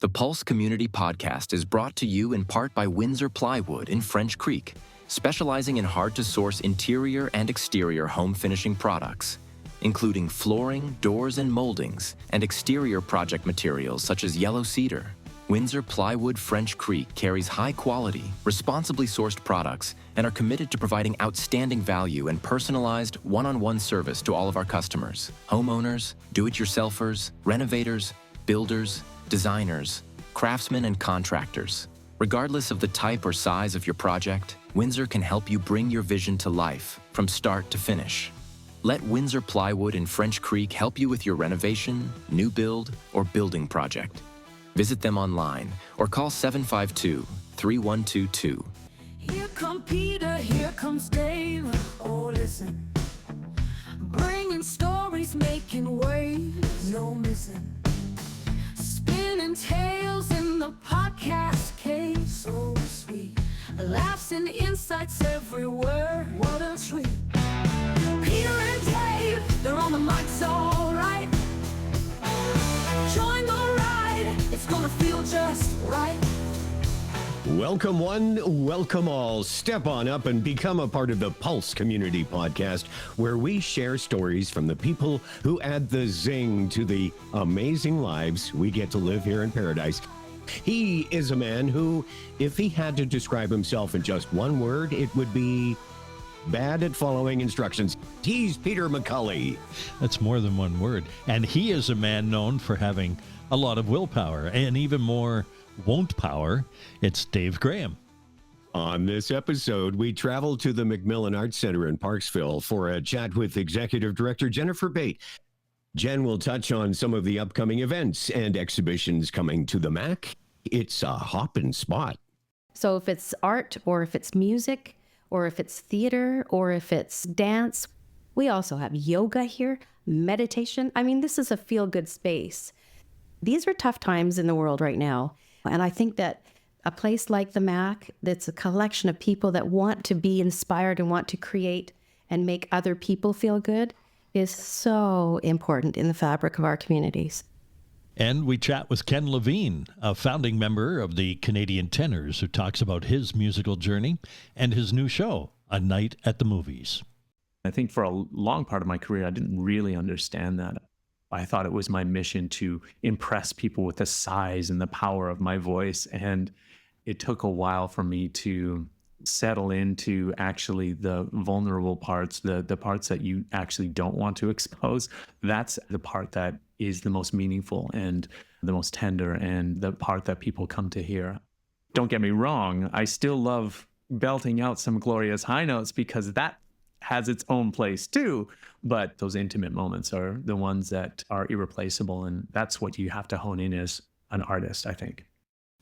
The Pulse Community Podcast is brought to you in part by Windsor Plywood in French Creek, specializing in hard-to-source interior and exterior home finishing products, including flooring, doors, and moldings, and exterior project materials such as yellow cedar. Windsor Plywood French Creek carries high-quality, responsibly sourced products and are committed to providing outstanding value and personalized, one-on-one service to all of our customers, homeowners, do-it-yourselfers, renovators, builders, designers, craftsmen, and contractors. Regardless of the type or size of your project, Windsor can help you bring your vision to life from start to finish. Let Windsor Plywood in French Creek help you with your renovation, new build, or building project. Visit them online or call 752-3122. Here come Peter, here comes Dave. Oh, listen. Bringing stories, making waves, no missing. Spinning tales in the podcast cave, so sweet. Laughs and insights everywhere, what a treat. Peter and Dave, they're on the mics, all right. Join the ride, it's gonna feel just right. Welcome one, welcome all. Step on up and become a part of the Pulse Community Podcast, where we share stories from the people who add the zing to the amazing lives we get to live here in paradise. He is a man who, if he had to describe himself in just one word, it would be bad at following instructions. He's Peter McCully. That's more than one word. And he is a man known for having a lot of willpower and even more won't power. It's Dave Graham. On this episode, we travel to the McMillan Arts Center in Parksville for a chat with Executive Director Jennifer Bate. Jen will touch on some of the upcoming events and exhibitions coming to the MAC. It's a hopping spot. So if it's art or if it's music or if it's theater or if it's dance, we also have yoga here, meditation. I mean, this is a feel-good space. These are tough times in the world right now. And I think that a place like the MAC, that's a collection of people that want to be inspired and want to create and make other people feel good, is so important in the fabric of our communities. And we chat with Ken Lavigne, a founding member of the Canadian Tenors, who talks about his musical journey and his new show, A Night at the Movies. I think for a long part of my career, I didn't really understand that. I thought it was my mission to impress people with the size and the power of my voice. And it took a while for me to settle into actually the vulnerable parts, the parts that you actually don't want to expose. That's the part that is the most meaningful and the most tender and the part that people come to hear. Don't get me wrong, I still love belting out some glorious high notes because that has its own place too, but those intimate moments are the ones that are irreplaceable, and that's what you have to hone in as an artist, I think.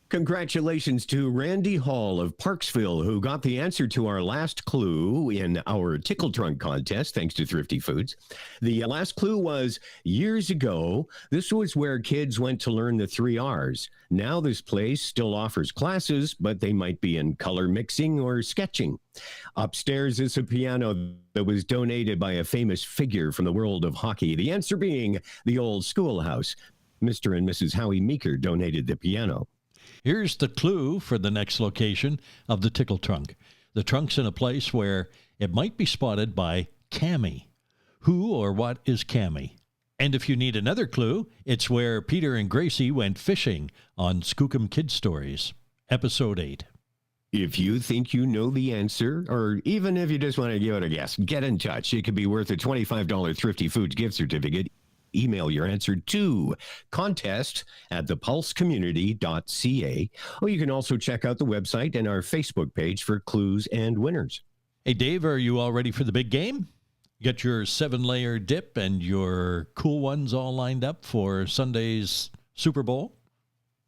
Congratulations to Randy Hall of Parksville, who got the answer to our last clue in our Tickle Trunk contest, thanks to Thrifty Foods. The last clue was years ago. This was where kids went to learn the 3 R's. Now this place still offers classes, but they might be in color mixing or sketching. Upstairs is a piano that was donated by a famous figure from the world of hockey. The answer being the old schoolhouse. Mr. and Mrs. Howie Meeker donated the piano. Here's the clue for the next location of the Tickle Trunk. The trunk's in a place where it might be spotted by Cammie. Who or what is Cammie? And if you need another clue, it's where Peter and Gracie went fishing on Skookum Kid Stories, Episode 8. If you think you know the answer, or even if you just want to give it a guess, get in touch. It could be worth a $25 Thrifty Foods gift certificate. Email your answer to contest@thepulsecommunity.ca, or you can also check out the website and our Facebook page for clues and winners. Hey, Dave, are you all ready for the big game? You got your 7-layer dip and your cool ones all lined up for Sunday's Super Bowl?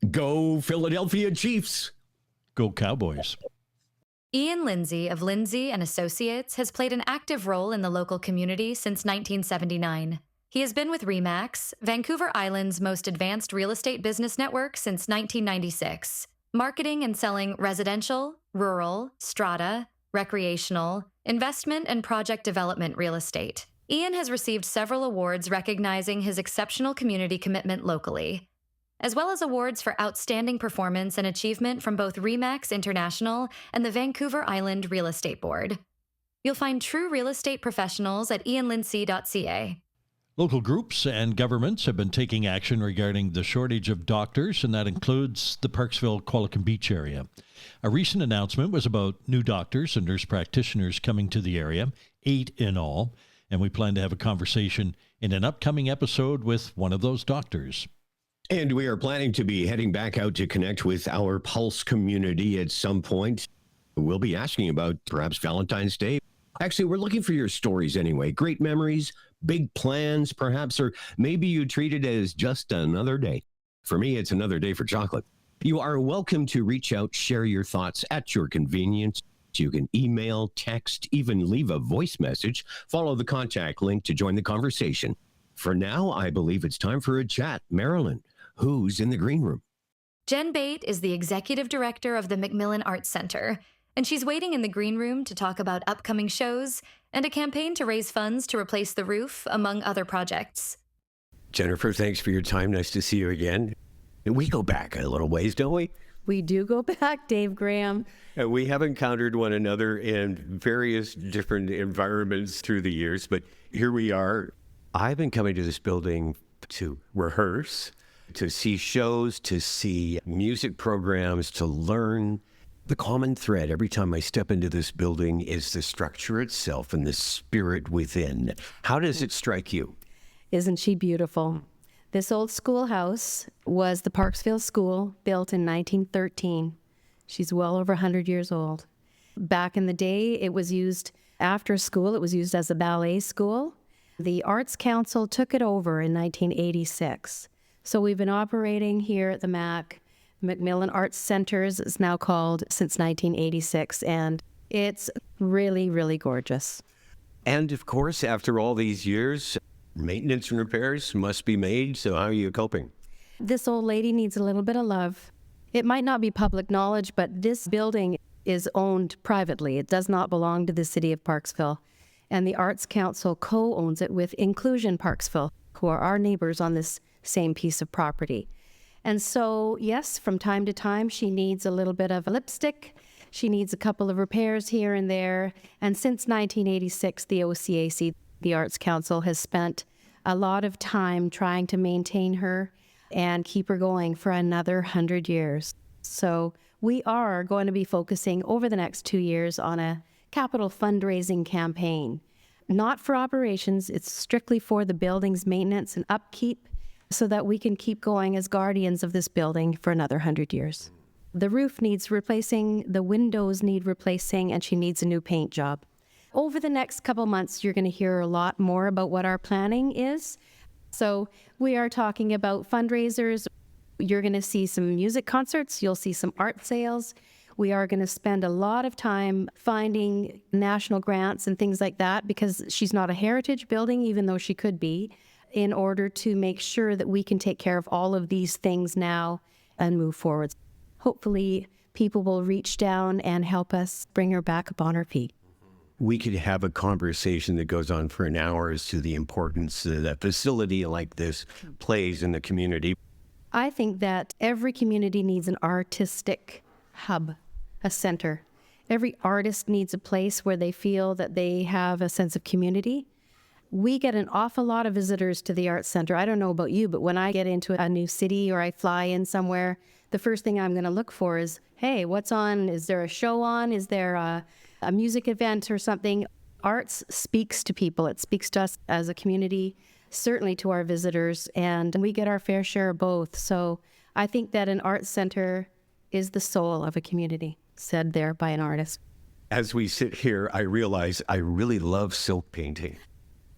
Go Philadelphia Chiefs! Go Cowboys. Ian Lindsay of Lindsay and Associates has played an active role in the local community since 1979. He has been with RE/MAX, Vancouver Island's most advanced real estate business network since 1996, marketing and selling residential, rural, strata, recreational, investment, and project development real estate. Ian has received several awards recognizing his exceptional community commitment locally. as well as awards for outstanding performance and achievement from both RE/MAX International and the Vancouver Island Real Estate Board. You'll find true real estate professionals at ianlindsay.ca. Local groups and governments have been taking action regarding the shortage of doctors, and that includes the Parksville-Qualicum Beach area. A recent announcement was about new doctors and nurse practitioners coming to the area, 8 in all, and we plan to have a conversation in an upcoming episode with one of those doctors. And we are planning to be heading back out to connect with our Pulse community at some point. We'll be asking about perhaps Valentine's Day. Actually, we're looking for your stories anyway. Great memories, big plans, perhaps, or maybe you treat it as just another day. For me, it's another day for chocolate. You are welcome to reach out, share your thoughts at your convenience. You can email, text, even leave a voice message. Follow the contact link to join the conversation. For now, I believe it's time for a chat. Marilyn, who's in the green room? Jen Bate is the executive director of the McMillan Arts Center, and she's waiting in the green room to talk about upcoming shows and a campaign to raise funds to replace the roof, among other projects. Jennifer, thanks for your time. Nice to see you again. We go back a little ways, don't we? We do go back, Dave Graham. We have encountered one another in various different environments through the years, but here we are. I've been coming to this building to rehearse, to see shows, to see music programs, to learn. The common thread every time I step into this building is the structure itself and the spirit within. How does it strike you? Isn't she beautiful? This old schoolhouse was the Parksville School, built in 1913. She's well over 100 years old. Back in the day, it was used after school. It was used as a ballet school. The Arts Council took it over in 1986. So we've been operating here at the McMillan Arts Center is now called, since 1986, and it's really, really gorgeous. And of course, after all these years, maintenance and repairs must be made. So how are you coping? This old lady needs a little bit of love. It might not be public knowledge, but this building is owned privately. It does not belong to the city of Parksville. And the Arts Council co-owns it with Inclusion Parksville, who are our neighbors on this same piece of property. And so, yes, from time to time, she needs a little bit of lipstick. She needs a couple of repairs here and there. And since 1986, the OCAC, the Arts Council, has spent a lot of time trying to maintain her and keep her going for another 100 years. So we are going to be focusing over the next 2 years on a capital fundraising campaign. Not for operations, it's strictly for the building's maintenance and upkeep, so that we can keep going as guardians of this building for another 100 years. The roof needs replacing, the windows need replacing, and she needs a new paint job. Over the next couple months, you're going to hear a lot more about what our planning is. So we are talking about fundraisers. You're going to see some music concerts. You'll see some art sales. We are going to spend a lot of time finding national grants and things like that, because she's not a heritage building, even though she could be, in order to make sure that we can take care of all of these things now and move forward. Hopefully, people will reach down and help us bring her back up on her feet. We could have a conversation that goes on for an hour as to the importance that a facility like this plays in the community. I think that every community needs an artistic hub, a center. Every artist needs a place where they feel that they have a sense of community. We get an awful lot of visitors to the Arts Center. I don't know about you, but when I get into a new city or I fly in somewhere, the first thing I'm going to look for is, hey, what's on? Is there a show on? Is there a music event or something? Arts speaks to people. It speaks to us as a community, certainly to our visitors, and we get our fair share of both. So I think that an arts center is the soul of a community, said there by an artist. As we sit here, I realize I really love silk painting.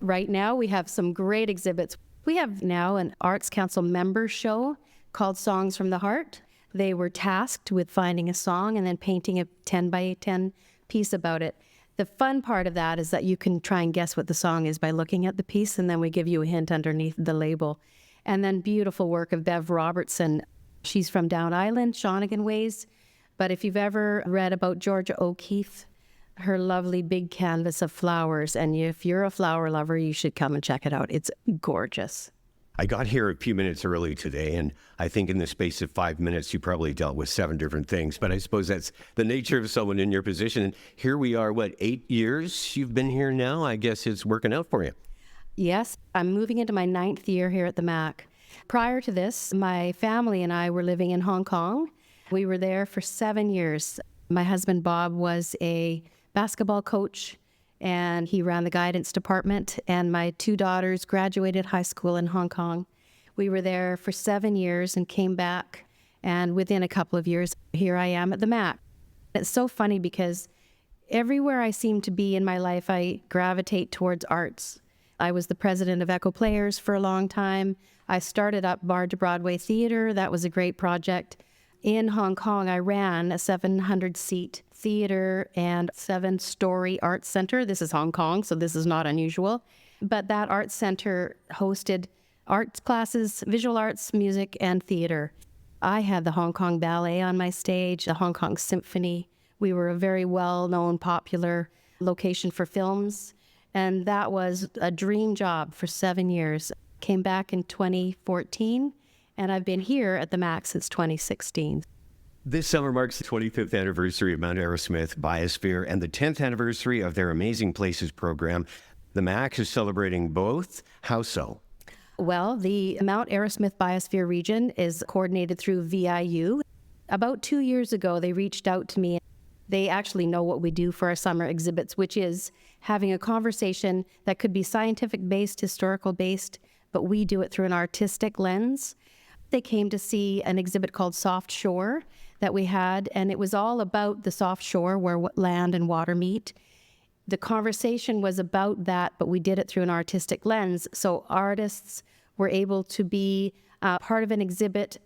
Right now, we have some great exhibits. We have now an Arts Council member show called Songs from the Heart. They were tasked with finding a song and then painting a 10 by 10 piece about it. The fun part of that is that you can try and guess what the song is by looking at the piece, and then we give you a hint underneath the label. And then beautiful work of Bev Robertson. She's from Down Island, Shawnigan ways. But if you've ever read about Georgia O'Keeffe, her lovely big canvas of flowers, and if you're a flower lover, you should come and check it out. It's gorgeous. I got here a few minutes early today, and I think in the space of 5 minutes, you probably dealt with 7 different things. But I suppose that's the nature of someone in your position. And here we are, 8 years you've been here now? I guess it's working out for you. Yes, I'm moving into my 9th year here at the MAC. Prior to this, my family and I were living in Hong Kong. We were there for 7 years. My husband, Bob, was a basketball coach, and he ran the guidance department, and my 2 daughters graduated high school in Hong Kong. We were there for 7 years and came back, and within a couple of years, here I am at the MAC. It's so funny because everywhere I seem to be in my life, I gravitate towards arts. I was the president of Echo Players for a long time. I started up Bar to Broadway Theater. That was a great project. In Hong Kong, I ran a 700-seat theater and 7-story art center. This is Hong Kong, so this is not unusual. But that art center hosted arts classes, visual arts, music, and theater. I had the Hong Kong Ballet on my stage, the Hong Kong Symphony. We were a very well-known, popular location for films. And that was a dream job for 7 years. Came back in 2014, and I've been here at the MAC since 2016. This summer marks the 25th anniversary of Mount Arrowsmith Biosphere and the 10th anniversary of their Amazing Places program. The MAC is celebrating both. How so? Well, the Mount Arrowsmith Biosphere region is coordinated through VIU. About 2 years ago, they reached out to me. They actually know what we do for our summer exhibits, which is having a conversation that could be scientific-based, historical-based, but we do it through an artistic lens. They came to see an exhibit called Soft Shore that we had, and it was all about the soft shore where land and water meet. The conversation was about that, but we did it through an artistic lens. So artists were able to be part of an exhibit,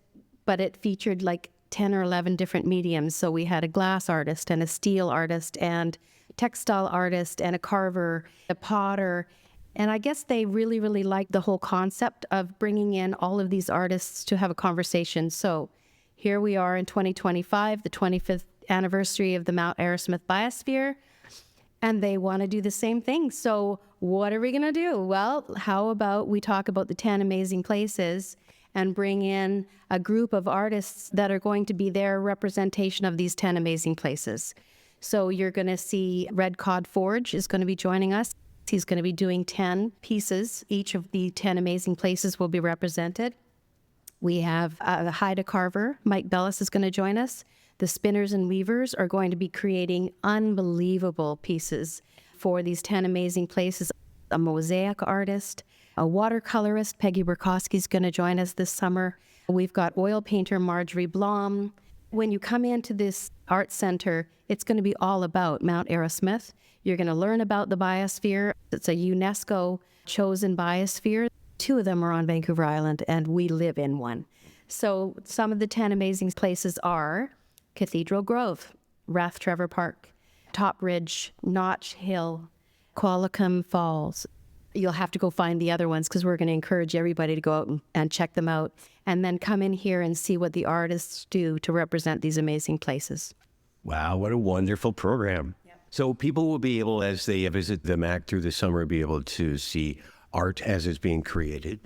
but it featured 10 or 11 different mediums. So we had a glass artist and a steel artist and textile artist and a carver, a potter. And I guess they really, really liked the whole concept of bringing in all of these artists to have a conversation. So here we are in 2025, the 25th anniversary of the Mount Arrowsmith Biosphere, and they want to do the same thing. So what are we going to do? Well, how about we talk about the 10 amazing places and bring in a group of artists that are going to be their representation of these 10 amazing places. So you're going to see Red Cod Forge is going to be joining us. He's going to be doing 10 pieces. Each of the 10 amazing places will be represented. We have the Haida Carver. Mike Bellis is going to join us. The Spinners and Weavers are going to be creating unbelievable pieces for these 10 amazing places. A mosaic artist, a watercolorist, Peggy Burkowski, is going to join us this summer. We've got oil painter Marjorie Blom. When you come into this art center, it's going to be all about Mount Arrowsmith. You're going to learn about the biosphere. It's a UNESCO chosen biosphere. 2 of them are on Vancouver Island, and we live in one. So some of the 10 amazing places are Cathedral Grove, Rathtrevor Park, Top Ridge, Notch Hill, Qualicum Falls. You'll have to go find the other ones because we're going to encourage everybody to go out and check them out, and then come in here and see what the artists do to represent these amazing places. Wow, what a wonderful program. Yep. So people will be able, as they visit the MAC through the summer, be able to see art as it's being created.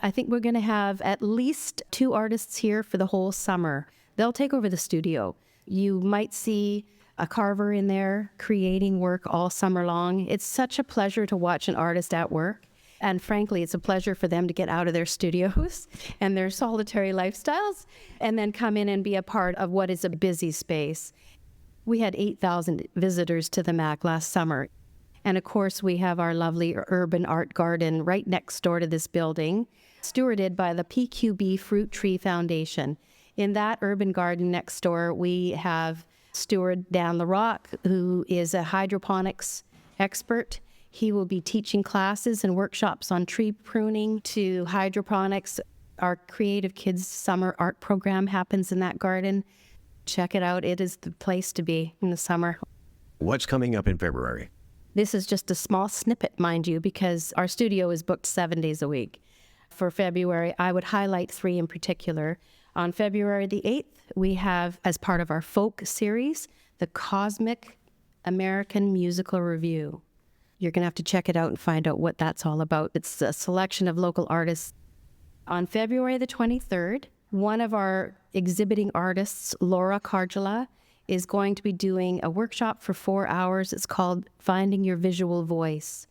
I think we're going to have at least 2 artists here for the whole summer. They'll take over the studio. You might see a carver in there creating work all summer long. It's such a pleasure to watch an artist at work. And frankly, it's a pleasure for them to get out of their studios and their solitary lifestyles and then come in and be a part of what is a busy space. We had 8,000 visitors to the MAC last summer. And of course, we have our lovely urban art garden right next door to this building, stewarded by the PQB Fruit Tree Foundation. In that urban garden next door, we have Stuart Dan LaRock, who is a hydroponics expert. He will be teaching classes and workshops on tree pruning to hydroponics. Our Creative Kids Summer Art Program happens in that garden. Check it out. It is the place to be in the summer. What's coming up in February? This is just a small snippet, mind you, because our studio is booked 7 days a week. For February, I would highlight 3 in particular. On February the 8th, we have, as part of our folk series, the Cosmic American Musical Review. You're going to have to check it out and find out what that's all about. It's a selection of local artists. On February the 23rd, one of our exhibiting artists, Laura Cargela, is going to be doing a workshop for 4 hours. It's called Finding Your Visual Voice.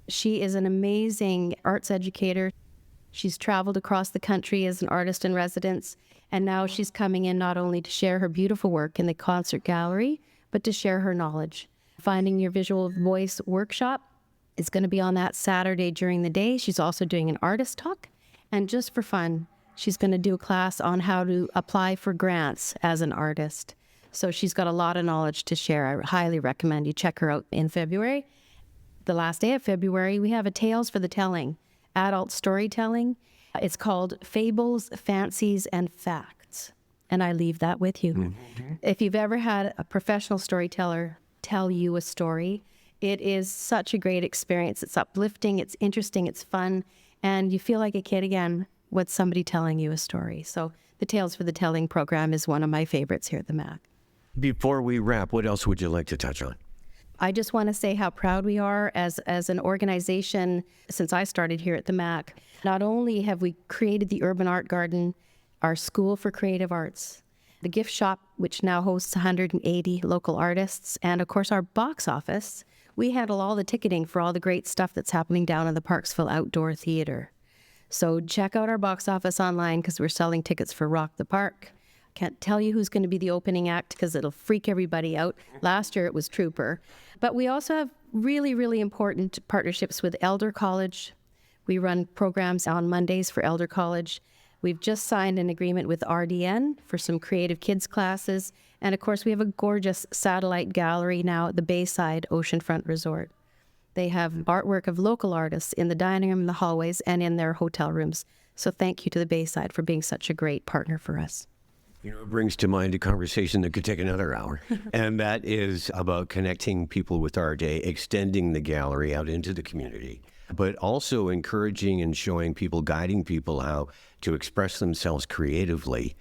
She is an amazing arts educator. She's traveled across the country as an artist in residence, and now she's coming in not only to share her beautiful work in the concert gallery, but to share her knowledge. Finding Your Visual Voice workshop is going to be on that Saturday during the day. She's also doing an artist talk, and just for fun, she's going to do a class on how to apply for grants as an artist. So she's got a lot of knowledge to share. I highly recommend you check her out in February. The last day of February, we have a Tales for the Telling, adult storytelling. It's called Fables, Fancies, and Facts. And I leave that with you. Mm-hmm. If you've ever had a professional storyteller tell you a story, it is such a great experience. It's uplifting, it's interesting, it's fun, and you feel like a kid again with somebody telling you a story. So the Tales for the Telling program is one of my favorites here at the MAC. Before we wrap, what else would you like to touch on? I just want to say how proud we are as an organization since I started here at the MAC. Not only have we created the Urban Art Garden, our School for Creative Arts, the gift shop, which now hosts 180 local artists, and of course our box office. We handle all the ticketing for all the great stuff that's happening down in the Parksville Outdoor Theater. So check out our box office online because we're selling tickets for Rock the Park. Can't tell you who's going to be the opening act because it'll freak everybody out. Last year it was Trooper. But we also have really, really important partnerships with Elder College. We run programs on Mondays for Elder College. We've just signed an agreement with RDN for some creative kids classes. And of course, we have a gorgeous satellite gallery now at the Bayside Oceanfront Resort. They have artwork of local artists in the dining room, in the hallways, and in their hotel rooms. So thank you to the Bayside for being such a great partner for us. You know, it brings to mind a conversation that could take another hour, and that is about connecting people with art, extending the gallery out into the community, but also encouraging and showing people, guiding people how to express themselves creatively.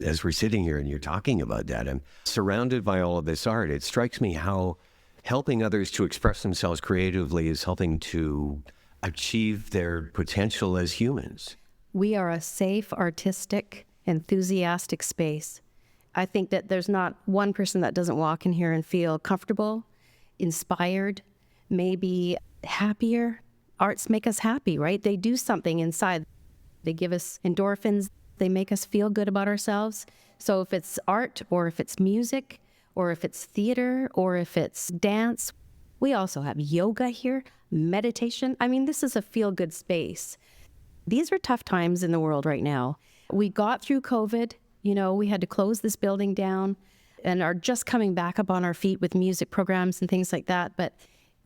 As we're sitting here and you're talking about that, I'm surrounded by all of this art. It strikes me how helping others to express themselves creatively is helping to achieve their potential as humans. We are a safe, artistic, enthusiastic space. I think that there's not one person that doesn't walk in here and feel comfortable, inspired, maybe happier. Arts make us happy, right? They do something inside. They give us endorphins. They make us feel good about ourselves. So if it's art or if it's music or if it's theater or if it's dance, we also have yoga here, meditation. I mean, this is a feel-good space. These are tough times in the world right now. We got through COVID, you know, we had to close this building down and are just coming back up on our feet with music programs and things like that. But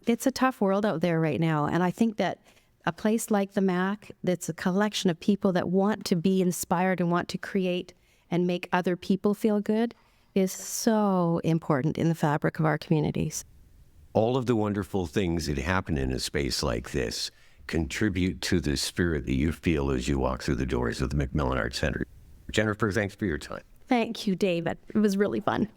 it's a tough world out there right now. And I think that a place like the MAC, that's a collection of people that want to be inspired and want to create and make other people feel good, is so important in the fabric of our communities. All of the wonderful things that happen in a space like this contribute to the spirit that you feel as you walk through the doors of the McMillan Arts Center. Jennifer, thanks for your time. Thank you, David. It was really fun.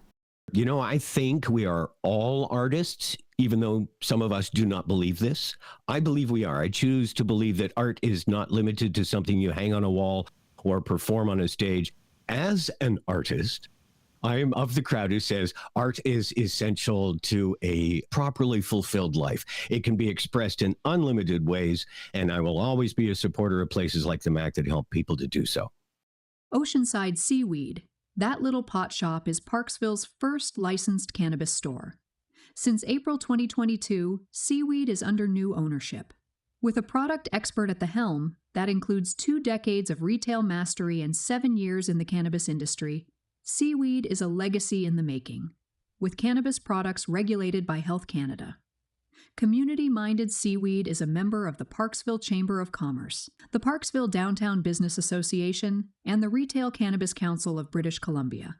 You know, I think we are all artists, even though some of us do not believe this. I believe we are. I choose to believe that art is not limited to something you hang on a wall or perform on a stage. As an artist, I am of the crowd who says art is essential to a properly fulfilled life. It can be expressed in unlimited ways, and I will always be a supporter of places like the MAC that help people to do so. Oceanside Seaweed. That little pot shop is Parksville's first licensed cannabis store. Since April 2022, Seaweed is under new ownership. With a product expert at the helm, that includes 2 decades of retail mastery and 7 years in the cannabis industry, Seaweed is a legacy in the making, with cannabis products regulated by Health Canada. Community-minded Seaweed is a member of the Parksville Chamber of Commerce, the Parksville Downtown Business Association, and the Retail Cannabis Council of British Columbia.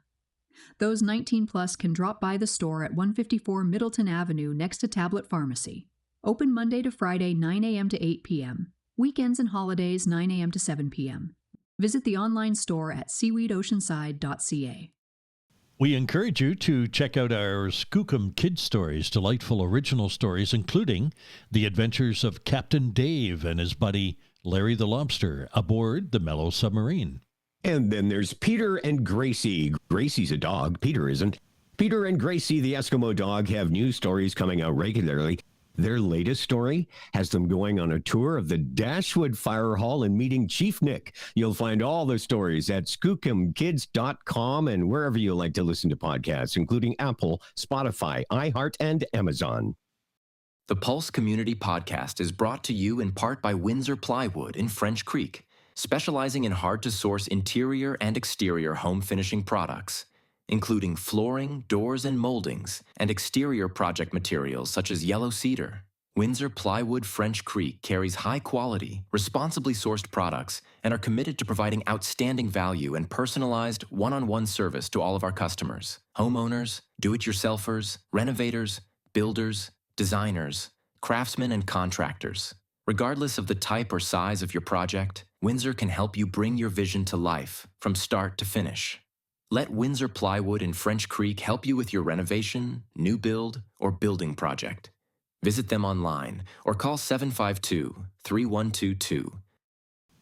Those 19+ can drop by the store at 154 Middleton Avenue next to Tablet Pharmacy. Open Monday to Friday, 9 a.m. to 8 p.m. Weekends and holidays, 9 a.m. to 7 p.m. Visit the online store at seaweedoceanside.ca. We encourage you to check out our Skookum Kid Stories, delightful original stories, including the adventures of Captain Dave and his buddy Larry the Lobster aboard the Mellow Submarine. And then there's Peter and Gracie. Gracie's a dog. Peter isn't. Peter and Gracie, the Eskimo dog, have news stories coming out regularly. Their latest story has them going on a tour of the Dashwood Fire Hall and meeting Chief Nick. You'll find all the stories at skookumkids.com and wherever you like to listen to podcasts, including Apple, Spotify, iHeart, and Amazon. The Pulse Community Podcast is brought to you in part by Windsor Plywood in French Creek, specializing in hard-to-source interior and exterior home finishing products, including flooring, doors, and moldings, and exterior project materials such as yellow cedar. Windsor Plywood French Creek carries high-quality, responsibly sourced products and are committed to providing outstanding value and personalized, one-on-one service to all of our customers, homeowners, do-it-yourselfers, renovators, builders, designers, craftsmen, and contractors. Regardless of the type or size of your project, Windsor can help you bring your vision to life from start to finish. Let Windsor Plywood in French Creek help you with your renovation, new build, or building project. Visit them online or call 752-3122.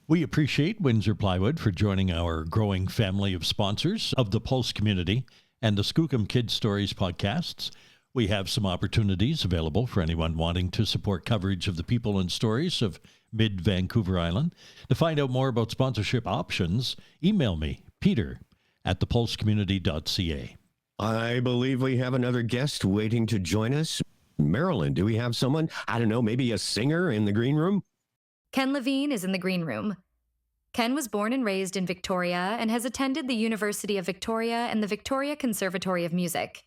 We appreciate Windsor Plywood for joining our growing family of sponsors of the Pulse Community and the Skookum Kids Stories podcasts. We have some opportunities available for anyone wanting to support coverage of the people and stories of mid-Vancouver Island. To find out more about sponsorship options, email me, peter@thepulsecommunity.ca. I believe we have another guest waiting to join us. Marilyn, do we have someone, I don't know, maybe a singer in the green room? Ken Lavigne is in the green room. Ken was born and raised in Victoria and has attended the University of Victoria and the Victoria Conservatory of Music.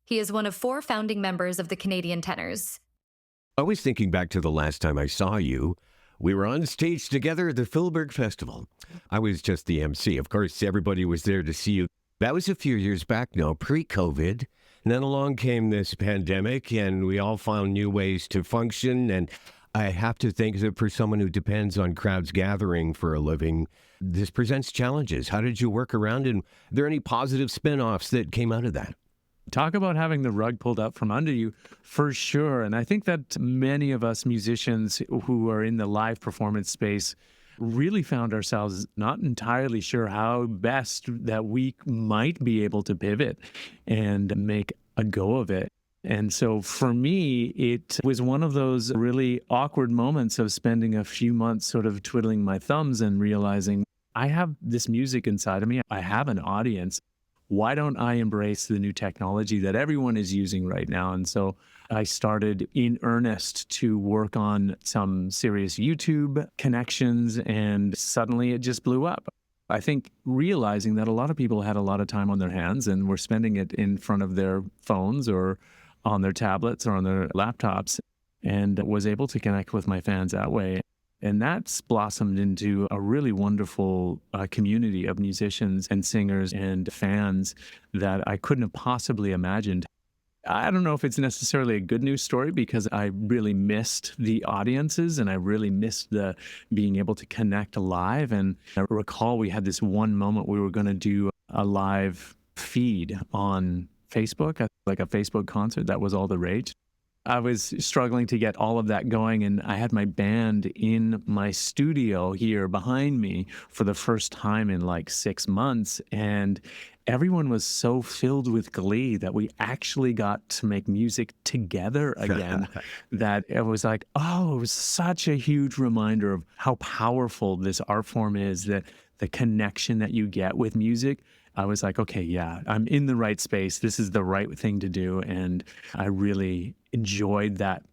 He is one of 4 founding members of the Canadian Tenors. I was thinking back to the last time I saw you. We were on stage together at the Philberg Festival. I was just the MC. Of course, everybody was there to see you. That was a few years back now, pre-COVID. And then along came this pandemic, and we all found new ways to function. And I have to think that for someone who depends on crowds gathering for a living, this presents challenges. How did you work around, and are there any positive spin-offs that came out of that? Talk about having the rug pulled out from under you, for sure. And I think that many of us musicians who are in the live performance space really found ourselves not entirely sure how best that we might be able to pivot and make a go of it. And so for me, it was one of those really awkward moments of spending a few months sort of twiddling my thumbs and realizing I have this music inside of me. I have an audience. Why don't I embrace the new technology that everyone is using right now? And so I started in earnest to work on some serious YouTube connections, and suddenly it just blew up. I think realizing that a lot of people had a lot of time on their hands and were spending it in front of their phones or on their tablets or on their laptops, and was able to connect with my fans that way. And that's blossomed into a really wonderful community of musicians and singers and fans that I couldn't have possibly imagined. I don't know if it's necessarily a good news story, because I really missed the audiences and I really missed the being able to connect live. And I recall we had this one moment we were going to do a live feed on Facebook, like a Facebook concert. That was all the rage. I was struggling to get all of that going, and I had my band in my studio here behind me for the first time in like 6 months, and everyone was so filled with glee that we actually got to make music together again. That it was like, oh, it was such a huge reminder of how powerful this art form is, that the connection that you get with music. I was like, okay, yeah, I'm in the right space. This is the right thing to do. And I really enjoyed that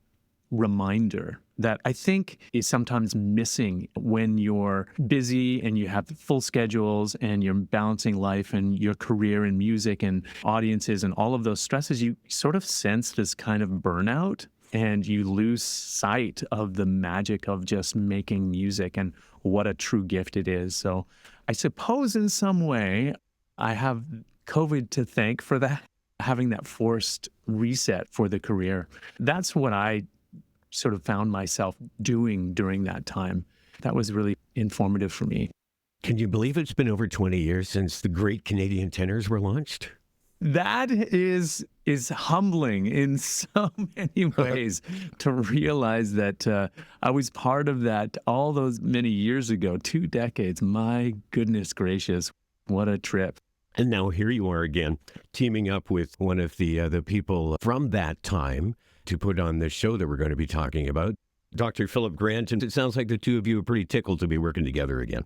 reminder that I think is sometimes missing when you're busy and you have full schedules and you're balancing life and your career and music and audiences and all of those stresses. You sort of sense this kind of burnout, and you lose sight of the magic of just making music and what a true gift it is. So I suppose in some way, I have COVID to thank for that, having that forced reset for the career. That's what I sort of found myself doing during that time. That was really informative for me. Can you believe it's been over 20 years since the great Canadian Tenors were launched? That is is humbling in so many ways to realize that I was part of that all those many years ago, 2 decades. My goodness gracious, what a trip. And now here you are again, teaming up with one of the people from that time to put on this show that we're going to be talking about, Dr. Philip Grant. And it sounds like the two of you are pretty tickled to be working together again.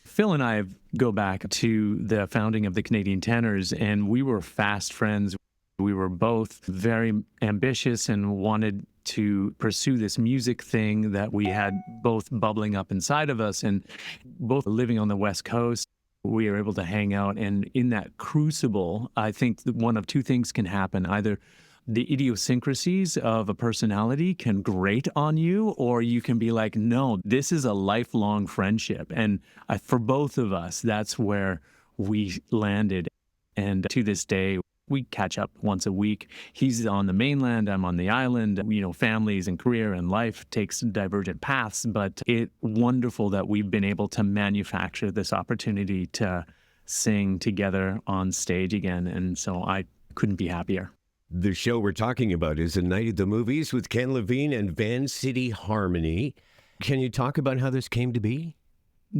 Phil and I go back to the founding of the Canadian Tenors, and we were fast friends. We were both very ambitious and wanted to pursue this music thing that we had both bubbling up inside of us, and both living on the West Coast. We were able to hang out, and in that crucible, I think that one of two things can happen. Either the idiosyncrasies of a personality can grate on you, or you can be like, no, this is a lifelong friendship. And for both of us, that's where we landed. And to this day, we catch up once a week. He's on the mainland, I'm on the island. You know, families and career and life takes divergent paths, but it's wonderful that we've been able to manufacture this opportunity to sing together on stage again. And so I couldn't be happier. The show we're talking about is A Night at the Movies with Ken Lavigne and Van City Harmony. Can you talk about how this came to be?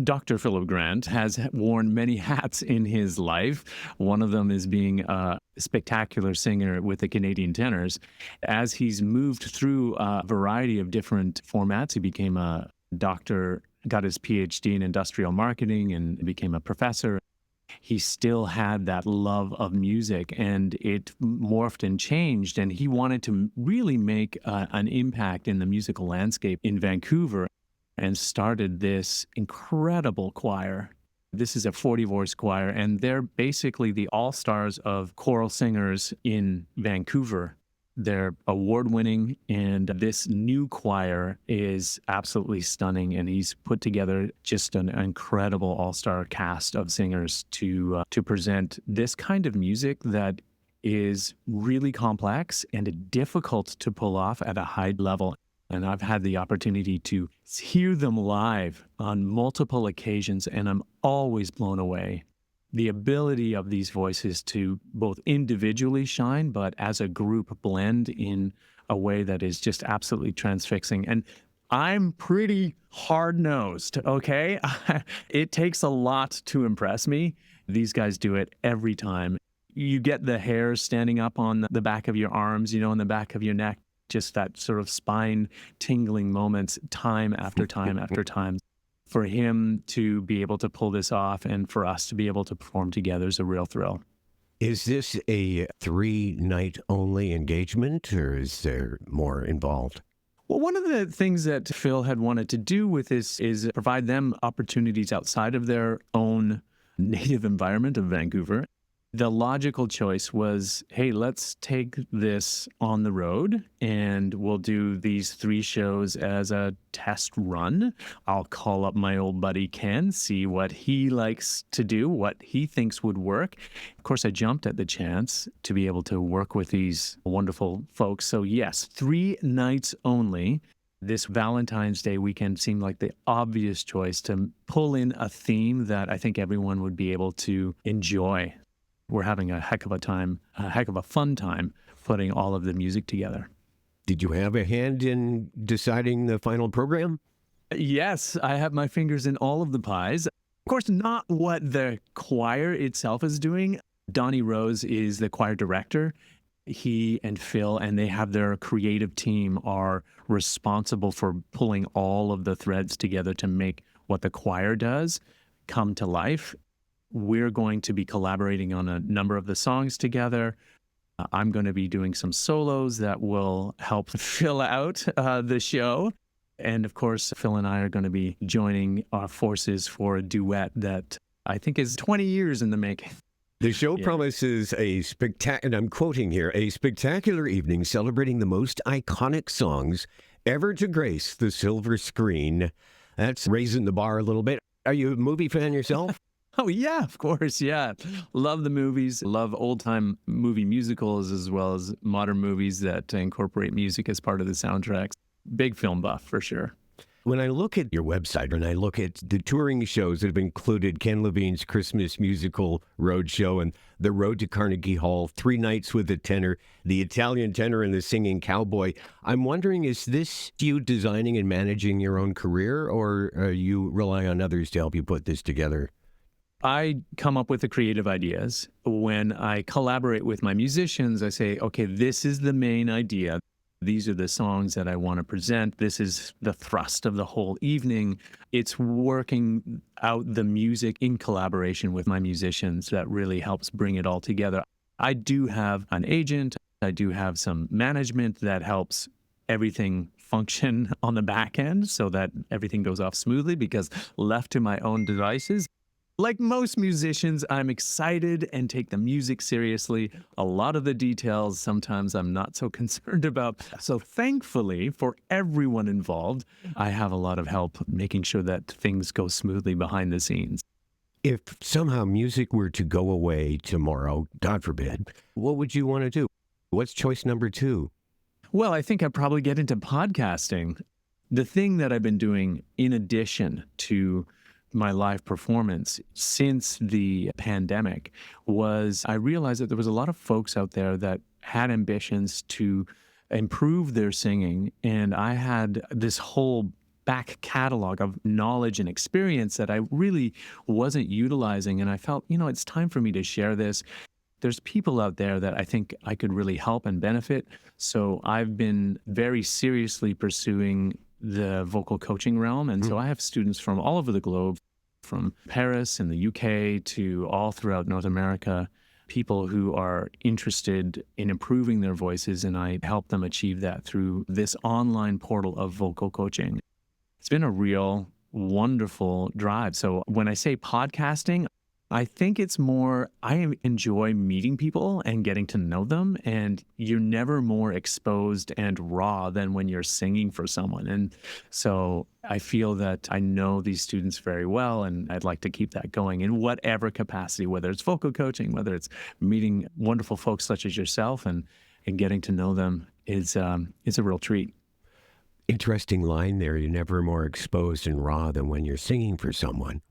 Dr. Philip Grant has worn many hats in his life. One of them is being a spectacular singer with the Canadian Tenors. As he's moved through a variety of different formats, he became a doctor, got his PhD in industrial marketing, and became a professor. He still had that love of music, and it morphed and changed, and he wanted to really make an impact in the musical landscape in Vancouver, and started this incredible choir. This is a 40-voice choir, and they're basically the all-stars of choral singers in Vancouver. They're award-winning, and this new choir is absolutely stunning, and he's put together just an incredible all-star cast of singers to present this kind of music that is really complex and difficult to pull off at a high level. And I've had the opportunity to hear them live on multiple occasions, and I'm always blown away. The ability of these voices to both individually shine, but as a group blend in a way that is just absolutely transfixing. And I'm pretty hard-nosed, okay? It takes a lot to impress me. These guys do it every time. You get the hairs standing up on the back of your arms, you know, on the back of your neck. Just that sort of spine tingling moments time after time after time. For him to be able to pull this off and for us to be able to perform together is a real thrill. Is this a 3-night only engagement, or is there more involved? Well, one of the things that Phil had wanted to do with this is provide them opportunities outside of their own native environment of Vancouver. The logical choice was, hey, let's take this on the road, and we'll do these 3 shows as a test run. I'll call up my old buddy Ken, see what he likes to do, what he thinks would work. Of course, I jumped at the chance to be able to work with these wonderful folks. So yes, 3 nights only. This Valentine's Day weekend seemed like the obvious choice to pull in a theme that I think everyone would be able to enjoy. We're having a heck of a fun time putting all of the music together. Did you have a hand in deciding the final program? Yes, I have my fingers in all of the pies. Of course, not what the choir itself is doing. Donnie Rose is the choir director. He and Phil, and they have their creative team, are responsible for pulling all of the threads together to make what the choir does come to life. We're going to be collaborating on a number of the songs together. I'm going to be doing some solos that will help fill out the show. And of course, Phil and I are going to be joining our forces for a duet that I think is 20 years in the making. The show promises a spectacular, and I'm quoting here, a spectacular evening celebrating the most iconic songs ever to grace the silver screen. That's raising the bar a little bit. Are you a movie fan yourself? Oh, yeah, of course. Yeah. Love the movies. Love old-time movie musicals as well as modern movies that incorporate music as part of the soundtracks. Big film buff, for sure. When I look at your website and I look at the touring shows that have included Ken Lavigne's Christmas musical roadshow and The Road to Carnegie Hall, 3 Nights with the Tenor, the Italian Tenor and the Singing Cowboy. I'm wondering, is this you designing and managing your own career, or are you relying on others to help you put this together? I come up with the creative ideas. When I collaborate with my musicians, I say, okay, this is the main idea. These are the songs that I want to present. This is the thrust of the whole evening. It's working out the music in collaboration with my musicians that really helps bring it all together. I do have an agent. I do have some management that helps everything function on the back end so that everything goes off smoothly, because left to my own devices, like most musicians, I'm excited and take the music seriously. A lot of the details, sometimes I'm not so concerned about. So thankfully, for everyone involved, I have a lot of help making sure that things go smoothly behind the scenes. If somehow music were to go away tomorrow, God forbid, what would you want to do? What's choice number 2? Well, I think I'd probably get into podcasting. The thing that I've been doing in addition to my live performance since the pandemic was I realized that there was a lot of folks out there that had ambitions to improve their singing. And I had this whole back catalog of knowledge and experience that I really wasn't utilizing. And I felt, it's time for me to share this. There's people out there that I think I could really help and benefit. So I've been very seriously pursuing the vocal coaching realm. And so I have students from all over the globe, from Paris in the UK to all throughout North America, people who are interested in improving their voices, and I help them achieve that through this online portal of vocal coaching. It's been a real wonderful drive. So when I say podcasting, I think it's more, I enjoy meeting people and getting to know them, and you're never more exposed and raw than when you're singing for someone. And so I feel that I know these students very well, and I'd like to keep that going in whatever capacity, whether it's vocal coaching, whether it's meeting wonderful folks such as yourself and getting to know them is a real treat. Interesting line there. You're never more exposed and raw than when you're singing for someone.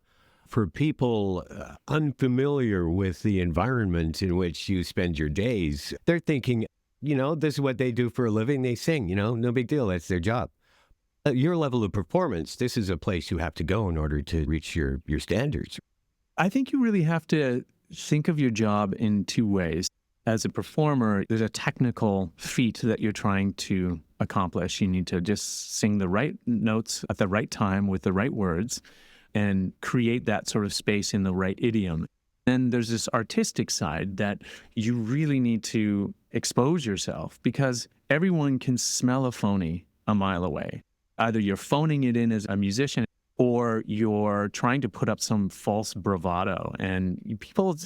For people unfamiliar with the environment in which you spend your days, they're thinking, this is what they do for a living. They sing, no big deal. That's their job. At your level of performance, this is a place you have to go in order to reach your standards. I think you really have to think of your job in 2 ways. As a performer, there's a technical feat that you're trying to accomplish. You need to just sing the right notes at the right time with the right words and create that sort of space in the right idiom. Then there's this artistic side that you really need to expose yourself, because everyone can smell a phony a mile away. Either you're phoning it in as a musician, or you're trying to put up some false bravado. And people,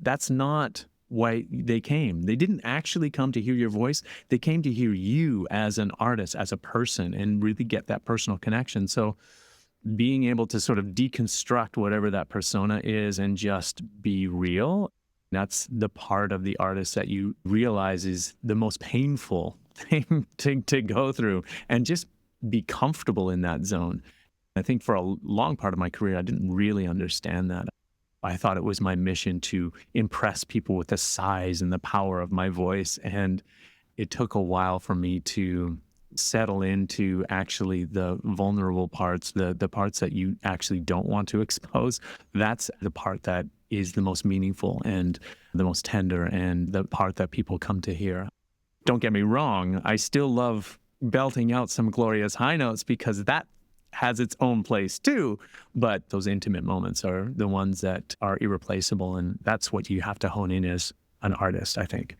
that's not why they came. They didn't actually come to hear your voice. They came to hear you as an artist, as a person, and really get that personal connection. So being able to sort of deconstruct whatever that persona is and just be real, that's the part of the artist that you realize is the most painful thing to go through, and just be comfortable in that zone. I think for a long part of my career, I didn't really understand that. I thought it was my mission to impress people with the size and the power of my voice. And it took a while for me to settle into actually the vulnerable parts, the parts that you actually don't want to expose. That's the part that is the most meaningful and the most tender, and the part that people come to hear. Don't get me wrong, I still love belting out some glorious high notes, because that has its own place too. But those intimate moments are the ones that are irreplaceable, and that's what you have to hone in as an artist, I think.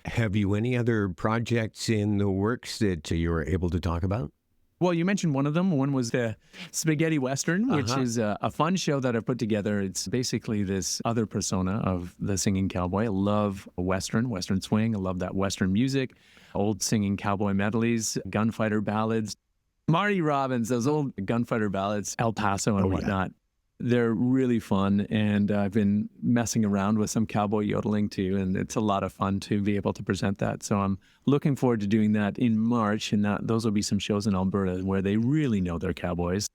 Have you any other projects in the works that you're able to talk about? Well, you mentioned one of them. One was the Spaghetti Western, which is a fun show that I've put together. It's basically this other persona of the singing cowboy. I love Western swing. I love that Western music, old singing cowboy medleys, gunfighter ballads. Marty Robbins, those old gunfighter ballads, El Paso and whatnot. They're really fun, and I've been messing around with some cowboy yodeling too, and it's a lot of fun to be able to present that. So I'm looking forward to doing that in March, and those will be some shows in Alberta where they really know their cowboys.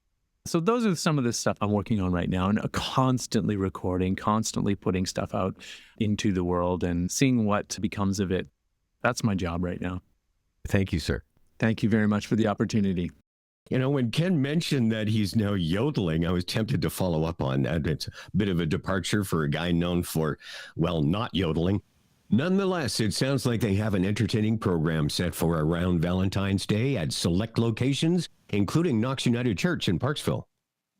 So those are some of the stuff I'm working on right now, and constantly recording, constantly putting stuff out into the world and seeing what becomes of it. That's my job right now. Thank you, sir. Thank you very much for the opportunity. You know, when Ken mentioned that he's now yodeling, I was tempted to follow up on that. It's a bit of a departure for a guy known for, well, not yodeling. Nonetheless, it sounds like they have an entertaining program set for around Valentine's Day at select locations, including Knox United Church in Parksville.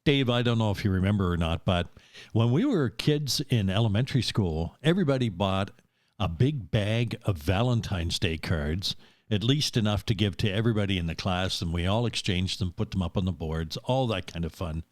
Dave, I don't know if you remember or not, but when we were kids in elementary school, everybody bought a big bag of Valentine's Day cards, at least enough to give to everybody in the class, and we all exchanged them, put them up on the boards, all that kind of fun.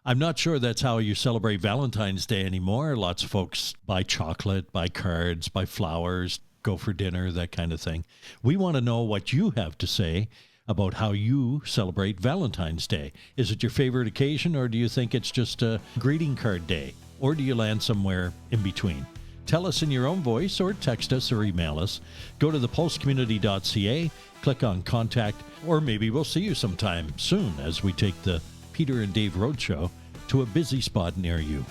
I'm not sure that's how you celebrate Valentine's Day anymore. Lots of folks buy chocolate, buy cards, buy flowers, go for dinner, that kind of thing. We want to know what you have to say about how you celebrate Valentine's Day. Is it your favorite occasion, or do you think it's just a greeting card day? Or do you land somewhere in between? Tell us in your own voice, or text us or email us. Go to thepulsecommunity.ca, click on contact, or maybe we'll see you sometime soon as we take the Peter and Dave Roadshow to a busy spot near you.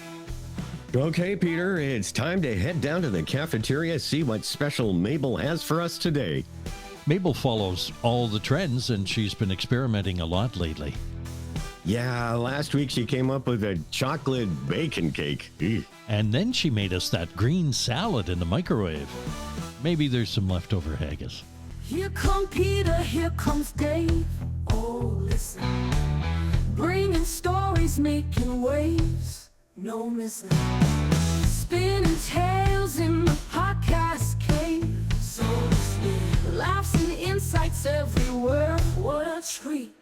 Okay, Peter, it's time to head down to the cafeteria, see what special Mabel has for us today. Mabel follows all the trends, and she's been experimenting a lot lately. Yeah, last week she came up with a chocolate bacon cake. Eugh. And then she made us that green salad in the microwave. Maybe there's some leftover haggis. Here come Peter, here comes Dave. Oh, listen. Bringing stories, making waves. No missing. Spinning tales in the podcast cave. So listening. Laughs and insights everywhere. What a treat.